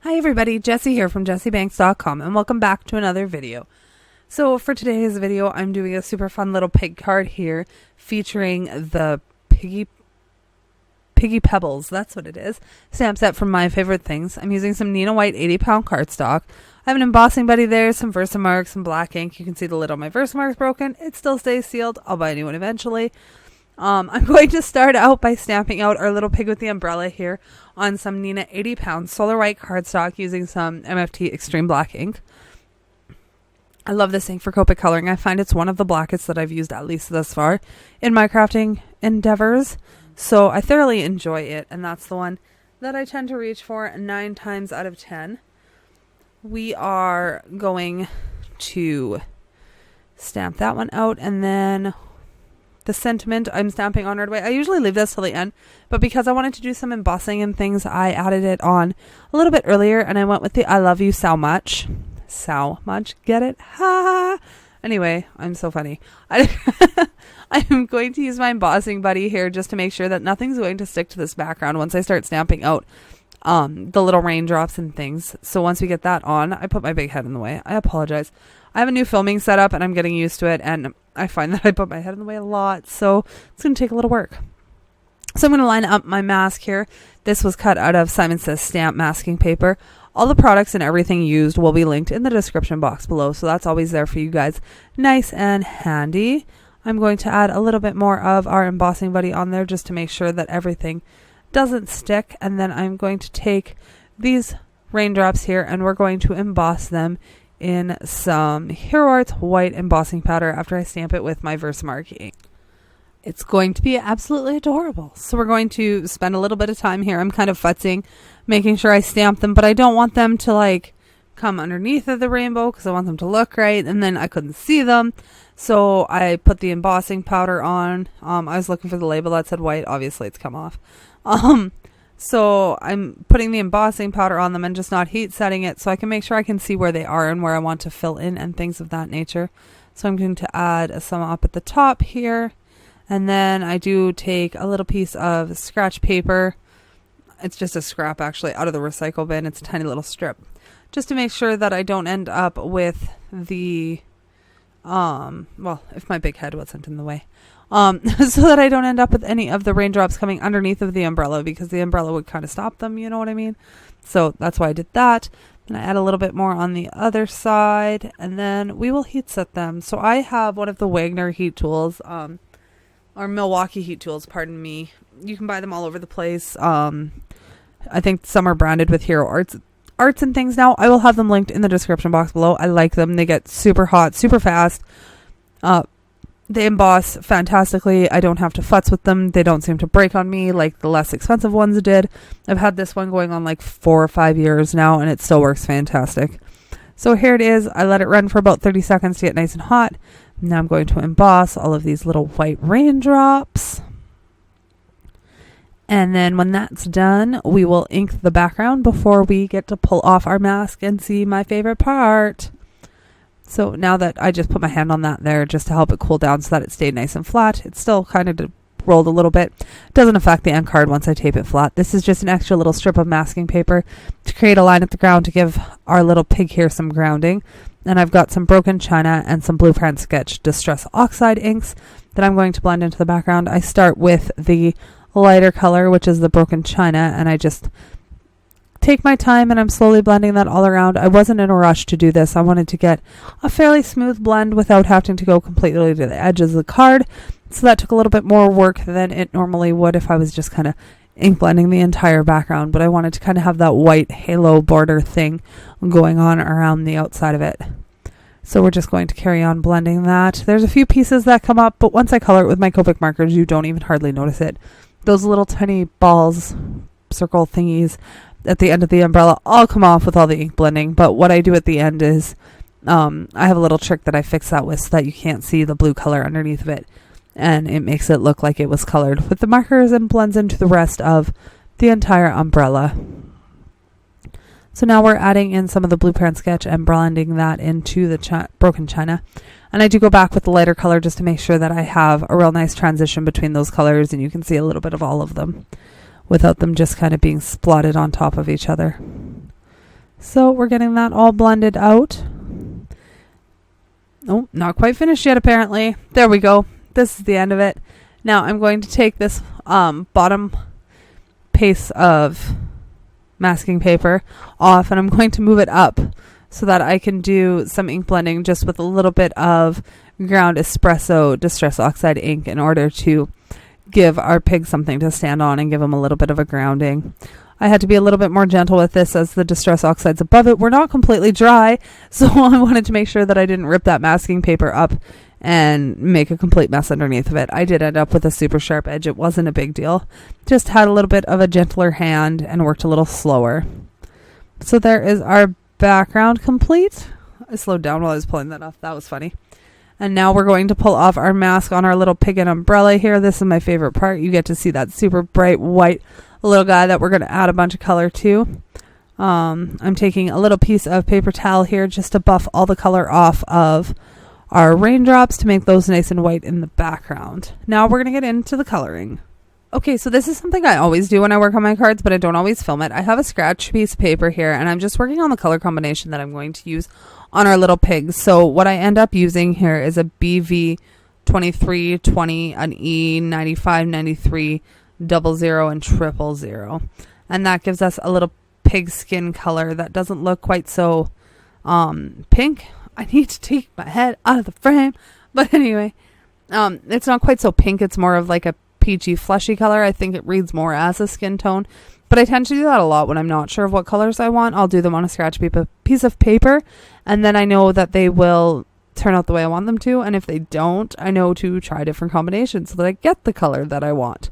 Hi everybody, Jessie here from jessiebanks.com and welcome back to another video. So for today's video, I'm doing a super fun little pig card here featuring the Piggy Pebbles, that's what it is, stamp set from My Favorite Things. I'm using some Nina White 80-pound cardstock. I have an embossing buddy there, some VersaMark, some black ink. You can see the lid on my VersaMark's broken. It still stays sealed. I'll buy a new one eventually. I'm going to start out by stamping out our little pig with the umbrella here on some Nina 80-pound solar white cardstock using some MFT Extreme Black ink. I love this ink for Copic coloring. I find it's one of the blackest that I've used, at least thus far, in my crafting endeavors. So I thoroughly enjoy it, and that's the one that I tend to reach for 9 times out of 10. We are going to stamp that one out, and then the sentiment I'm stamping on right away. I usually leave this till the end, but because I wanted to do some embossing and things, I added it on a little bit earlier, and I went with the I love you so much. So much, get it? Ha! Anyway, I'm so funny. I'm going to use my embossing buddy here just to make sure that nothing's going to stick to this background once I start stamping out the little raindrops and things. So once we get that on, I put my big head in the way. I apologize. I have a new filming setup and I'm getting used to it, and I find that I put my head in the way a lot, so it's going to take a little work. So I'm going to line up my mask here. This was cut out of Simon Says stamp masking paper. All the products and everything used will be linked in the description box below, so that's always there for you guys. Nice and handy. I'm going to add a little bit more of our embossing buddy on there just to make sure that everything doesn't stick, and then I'm going to take these raindrops here and we're going to emboss them in some Hero Arts white embossing powder after I stamp it with my VersaMark ink. It's going to be absolutely adorable. So we're going to spend a little bit of time here. I'm kind of futzing, making sure I stamp them, but I don't want them to like come underneath of the rainbow because I want them to look right, and then I couldn't see them. So I put the embossing powder on. I was looking for the label that said white. Obviously it's come off. So I'm putting the embossing powder on them and just not heat setting it so I can make sure I can see where they are and where I want to fill in and things of that nature. So I'm going to add some up at the top here. And then I do take a little piece of scratch paper. It's just a scrap actually out of the recycle bin. It's a tiny little strip. Just to make sure that I don't end up with the, well, if my big head wasn't in the way. So that I don't end up with any of the raindrops coming underneath of the umbrella, because the umbrella would kind of stop them, you know what I mean? So that's why I did that. And I add a little bit more on the other side, and then we will heat set them. So I have one of the Wagner heat tools, or Milwaukee heat tools, pardon me. You can buy them all over the place. I think some are branded with Hero Arts and things now. I will have them linked in the description box below. I like them. They get super hot, super fast. They emboss fantastically. I don't have to futz with them. They don't seem to break on me like the less expensive ones did. I've had this one going on like 4 or 5 years now, and it still works fantastic. So here it is. I let it run for about 30 seconds to get nice and hot. Now I'm going to emboss all of these little white raindrops. And then when that's done, we will ink the background before we get to pull off our mask and see my favorite part. So now that I just put my hand on that there just to help it cool down so that it stayed nice and flat. It's still kind of rolled a little bit. It doesn't affect the end card once I tape it flat. This is just an extra little strip of masking paper to create a line at the ground to give our little pig here some grounding. And I've got some broken china and some Blueprint Sketch Distress Oxide inks that I'm going to blend into the background. I start with the lighter color, which is the broken china, and I just take my time and I'm slowly blending that all around. I wasn't in a rush to do this. I wanted to get a fairly smooth blend without having to go completely to the edges of the card. So that took a little bit more work than it normally would if I was just kind of ink blending the entire background. But I wanted to kind of have that white halo border thing going on around the outside of it. So we're just going to carry on blending that. There's a few pieces that come up, but once I color it with my Copic markers, you don't even hardly notice it. Those little tiny balls, circle thingies at the end of the umbrella all come off with all the ink blending. But what I do at the end is I have a little trick that I fix that with so that you can't see the blue color underneath of it. And it makes it look like it was colored with the markers and blends into the rest of the entire umbrella. So now we're adding in some of the Blueprint Sketch and blending that into the broken china. And I do go back with the lighter color just to make sure that I have a real nice transition between those colors, and you can see a little bit of all of them without them just kind of being splotted on top of each other. So we're getting that all blended out. Oh, not quite finished yet apparently. There we go. This is the end of it. Now I'm going to take this bottom piece of masking paper off, and I'm going to move it up so that I can do some ink blending just with a little bit of ground espresso distress oxide ink in order to give our pig something to stand on and give him a little bit of a grounding. I had to be a little bit more gentle with this as the distress oxides above it were not completely dry, so I wanted to make sure that I didn't rip that masking paper up and make a complete mess underneath of it. I did end up with a super sharp edge. It wasn't a big deal. Just had a little bit of a gentler hand and worked a little slower. So there is our background complete. I slowed down while I was pulling that off. That was funny. And now we're going to pull off our mask on our little pig and umbrella here. This is my favorite part. You get to see that super bright white little guy that we're going to add a bunch of color to. I'm taking a little piece of paper towel here just to buff all the color off of our raindrops to make those nice and white in the background. Now we're going to get into the coloring. Okay, so this is something I always do when I work on my cards, but I don't always film it. I have a scratch piece of paper here, and I'm just working on the color combination that I'm going to use on our little pigs. So what I end up using here is a BV 2320, an E95, 93, 00, and 000. And that gives us a little pig skin color that doesn't look quite so pink. I need to take my head out of the frame. But anyway, it's not quite so pink. It's more of like a peachy, fleshy color. I think it reads more as a skin tone. But I tend to do that a lot when I'm not sure of what colors I want. I'll do them on a scratch piece of paper, and then I know that they will turn out the way I want them to. And if they don't, I know to try different combinations so that I get the color that I want.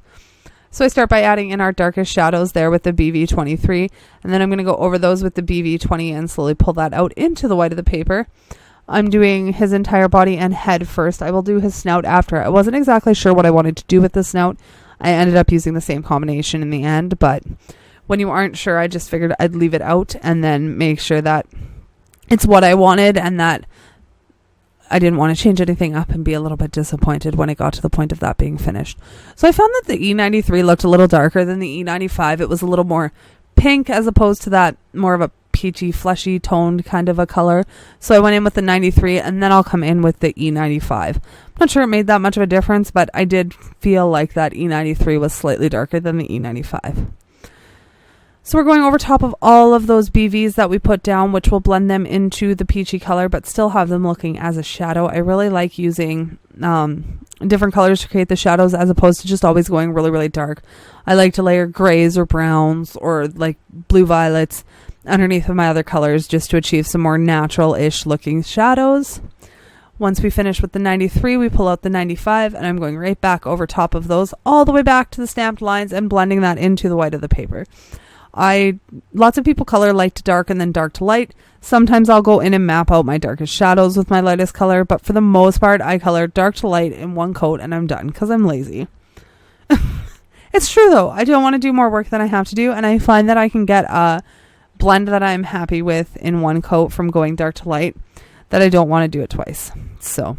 So I start by adding in our darkest shadows there with the BV23, and then I'm going to go over those with the BV20 and slowly pull that out into the white of the paper. I'm doing his entire body and head first. I will do his snout after. I wasn't exactly sure what I wanted to do with the snout. I ended up using the same combination in the end, but when you aren't sure, I just figured I'd leave it out and then make sure that it's what I wanted and that I didn't want to change anything up and be a little bit disappointed when it got to the point of that being finished. So I found that the E93 looked a little darker than the E95. It was a little more pink as opposed to that more of a peachy, fleshy toned kind of a color. So I went in with the 93 and then I'll come in with the E95. I'm not sure it made that much of a difference, but I did feel like that E93 was slightly darker than the E95. So we're going over top of all of those BVs that we put down, which will blend them into the peachy color, but still have them looking as a shadow. I really like using different colors to create the shadows as opposed to just always going really, really dark. I like to layer grays or browns or like blue violets underneath of my other colors just to achieve some more natural-ish looking shadows. Once we finish with the 93, we pull out the 95, and I'm going right back over top of those all the way back to the stamped lines and blending that into the white of the paper. Lots of people color light to dark and then dark to light. Sometimes I'll go in and map out my darkest shadows with my lightest color, but for the most part, I color dark to light in one coat and I'm done because I'm lazy. It's true though. I don't want to do more work than I have to do, and I find that I can get a blend that I'm happy with in one coat from going dark to light, that I don't want to do it twice. So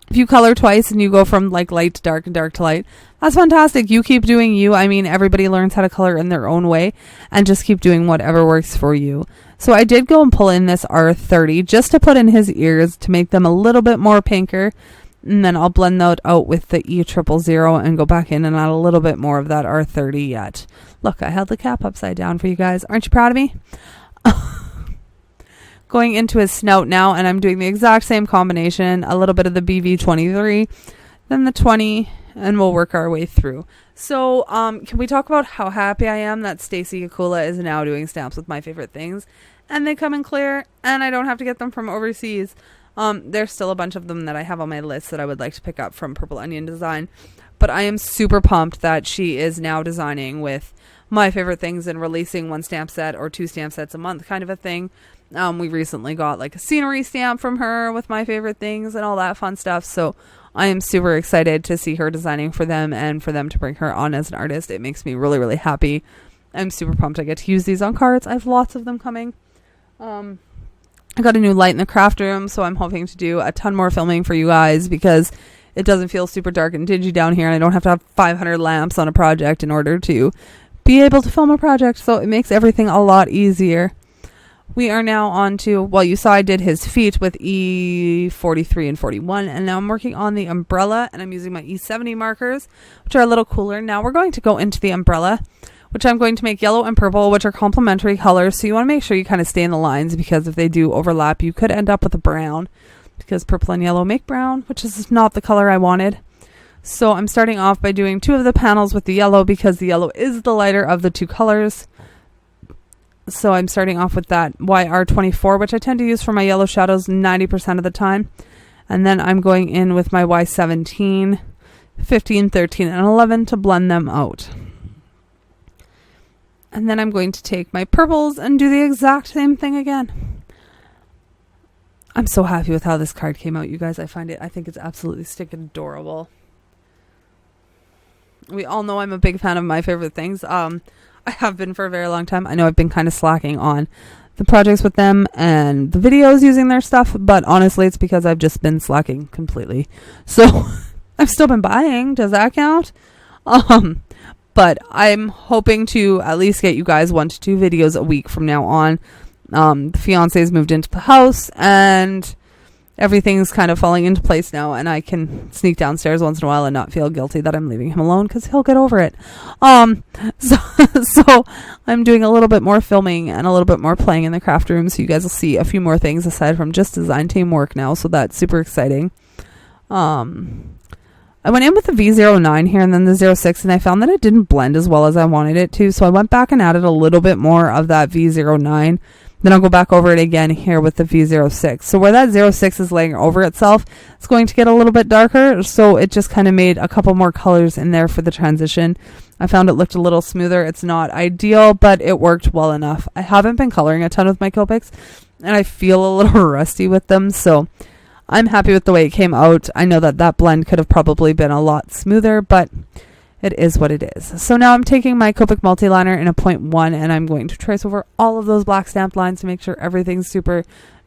if you color twice and you go from like light to dark and dark to light, that's fantastic. You keep doing you. I mean, everybody learns how to color in their own way, and just keep doing whatever works for you. So I did go and pull in this R30 just to put in his ears to make them a little bit more pinker. And then I'll blend that out with the E000 and go back in and add a little bit more of that R30 yet. Look, I held the cap upside down for you guys. Aren't you proud of me? Going into his snout now, and I'm doing the exact same combination, a little bit of the BV23, then the 20, and we'll work our way through. So can we talk about how happy I am that Stacy Akula is now doing stamps with my favorite things, and they come in clear, and I don't have to get them from overseas. There's still a bunch of them that I have on my list that I would like to pick up from Purple Onion Design, but I am super pumped that she is now designing with my favorite things and releasing one stamp set or two stamp sets a month kind of a thing. We recently got like a scenery stamp from her with my favorite things and all that fun stuff. So I am super excited to see her designing for them and for them to bring her on as an artist. It makes me really, really happy. I'm super pumped I get to use these on cards. I have lots of them coming. I got a new light in the craft room, so I'm hoping to do a ton more filming for you guys because it doesn't feel super dark and dingy down here, and I don't have to have 500 lamps on a project in order to be able to film a project, so it makes everything a lot easier. We are now on to, well, you saw I did his feet with E43 and 41, and now I'm working on the umbrella, and I'm using my E70 markers, which are a little cooler. Now we're going to go into the umbrella, which I'm going to make yellow and purple, which are complementary colors, so you want to make sure you kind of stay in the lines, because if they do overlap, you could end up with a brown, because purple and yellow make brown, which is not the color I wanted. So I'm starting off by doing 2 of the panels with the yellow, because the yellow is the lighter of the 2 colors. So I'm starting off with that YR24, which I tend to use for my yellow shadows 90% of the time. And then I'm going in with my Y17, 15, 13, and 11 to blend them out. And then I'm going to take my purples and do the exact same thing again. I'm so happy with how this card came out, you guys. I think it's absolutely stinking adorable. We all know I'm a big fan of My Favorite Things. I have been for a very long time. I know I've been kind of slacking on the projects with them and the videos using their stuff, but honestly, it's because I've just been slacking completely. So I've still been buying. Does that count? But I'm hoping to at least get you guys 1 to 2 videos a week from now on. The fiance's moved into the house, and everything's kind of falling into place now, and I can sneak downstairs once in a while and not feel guilty that I'm leaving him alone, because he'll get over it. So I'm doing a little bit more filming and a little bit more playing in the craft room, so you guys will see a few more things aside from just design team work now, so that's super exciting. I went in with the V09 here and then the 06, and I found that it didn't blend as well as I wanted it to, so I went back and added a little bit more of that V09. Then I'll go back over it again here with the V06. So where that 06 is laying over itself, it's going to get a little bit darker. So it just kind of made a couple more colors in there for the transition. I found it looked a little smoother. It's not ideal, but it worked well enough. I haven't been coloring a ton with my Copics, and I feel a little rusty with them. So I'm happy with the way it came out. I know that that blend could have probably been a lot smoother, but it is what it is. So now I'm taking my Copic multiliner in a 0.1, and I'm going to trace over all of those black stamped lines to make sure everything's super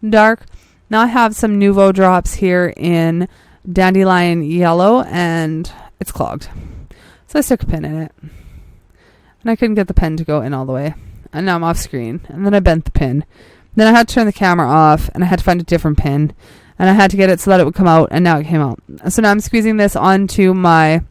dark. Now I have some Nuvo drops here in Dandelion Yellow, and it's clogged. So I stuck a pin in it, and I couldn't get the pen to go in all the way. And now I'm off screen, and then I bent the pin. Then I had to turn the camera off, and I had to find a different pin, and I had to get it so that it would come out, and now it came out. So now I'm squeezing this onto my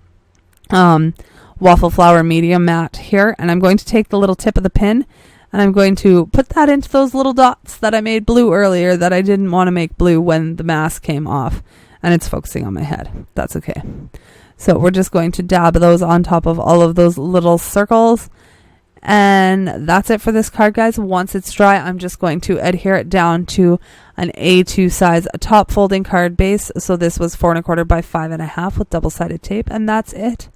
waffle flower medium mat here, and I'm going to take the little tip of the pin, and I'm going to put that into those little dots that I made blue earlier that I didn't want to make blue when the mask came off, and it's focusing on my head. That's okay. So we're just going to dab those on top of all of those little circles, and that's it for this card, guys. Once it's dry, I'm just going to adhere it down to an A2 size top folding card base. So this was 4 1/4 by 5.5 with double-sided tape, and that's it.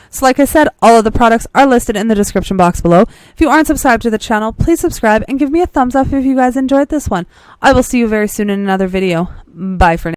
So like I said, all of the products are listed in the description box below. If you aren't subscribed to the channel, please subscribe and give me a thumbs up if you guys enjoyed this one. I will see you very soon in another video. Bye for now.